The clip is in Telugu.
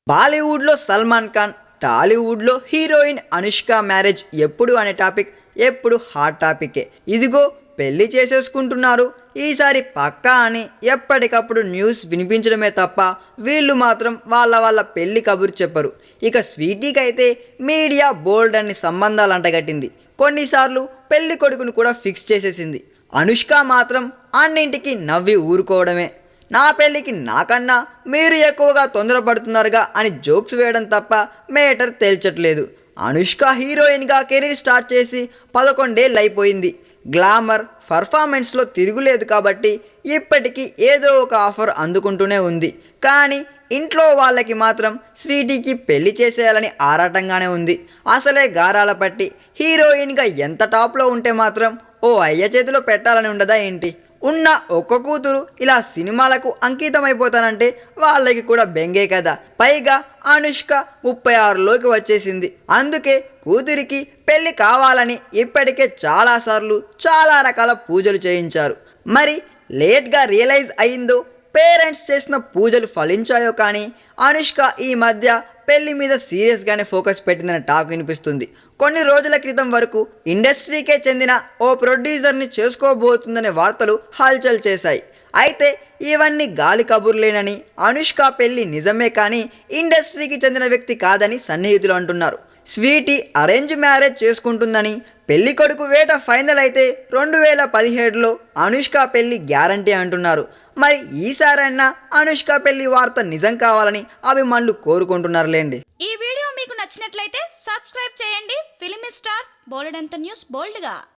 బాలీవుడ్లో సల్మాన్ ఖాన్, టాలీవుడ్లో హీరోయిన్ అనుష్క మ్యారేజ్ ఎప్పుడు అనే టాపిక్ ఎప్పుడు హాట్ టాపికే. ఇదిగో పెళ్లి చేసేసుకుంటున్నారు, ఈసారి పక్కా అని ఎప్పటికప్పుడు న్యూస్ వినిపించడమే తప్ప వీళ్ళు మాత్రం వాళ్ళ పెళ్లి కబురు చెప్పరు. ఇక స్వీటీకి అయితే మీడియా బోల్డ్ అన్ని సంబంధాలు అంటగట్టింది. కొన్నిసార్లు పెళ్లి కొడుకును కూడా ఫిక్స్ చేసేసింది. అనుష్క మాత్రం అన్నింటికి నవ్వి ఊరుకోవడమే. నా పెళ్ళికి నాకన్నా మీరు ఎక్కువగా తొందరపడుతున్నారుగా అని జోక్స్ వేయడం తప్ప మేటర్ తేల్చట్లేదు. అనుష్క హీరోయిన్గా కెరీర్ స్టార్ట్ చేసి 11 ఏళ్ళు అయిపోయింది. గ్లామర్ పర్ఫార్మెన్స్లో తిరుగులేదు కాబట్టి ఇప్పటికీ ఏదో ఒక ఆఫర్ అందుకుంటూనే ఉంది. కానీ ఇంట్లో వాళ్ళకి మాత్రం స్వీటీకి పెళ్లి చేసేయాలని ఆరాటంగానే ఉంది. అసలే గారాల పట్టి హీరోయిన్గా ఎంత టాప్లో ఉంటే మాత్రం ఓ అయ్య చేతిలో పెట్టాలని ఉండదా ఏంటి? ఉన్న ఒక్క కూతురు ఇలా సినిమాలకు అంకితమైపోతానంటే వాళ్ళకి కూడా బెంగే కదా. పైగా అనుష్క 36లోకి వచ్చేసింది. అందుకే కూతురికి పెళ్లి కావాలని ఇప్పటికే చాలాసార్లు చాలా రకాల పూజలు చేయించారు. మరి లేట్గా రియలైజ్ అయిందో, పేరెంట్స్ చేసిన పూజలు ఫలించాయో కానీ అనుష్క ఈ మధ్య పెళ్లి మీద సీరియస్గానే ఫోకస్ పెట్టిందనే టాక్ వినిపిస్తుంది. కొన్ని రోజుల క్రితం వరకు ఇండస్ట్రీకే చెందిన ఓ ప్రొడ్యూసర్ని చేసుకోబోతుందనే వార్తలు హల్చల్ చేశాయి. అయితే ఇవన్నీ గాలి కబుర్లేనని, అనుష్క పెళ్లి నిజమే కానీ ఇండస్ట్రీకి చెందిన వ్యక్తి కాదని సన్నిహితులు అంటున్నారు. స్వీటీ అరేంజ్ మ్యారేజ్ చేసుకుంటుందని, పెళ్లి కొడుకు వేట ఫైనల్ అయితే 2017లో అనుష్క పెళ్లి గ్యారంటీ అంటున్నారు. మరి ఈసారైనా అనుష్క పెళ్లి వార్త నిజం కావాలని అభిమానులు కోరుకుంటున్నారులేండి. ఈ వీడియో మీకు నచ్చినట్లయితే సబ్స్క్రైబ్ చేయండి. ఫిలిమి స్టార్స్ బోలెడంత న్యూస్ బోల్డ్గా.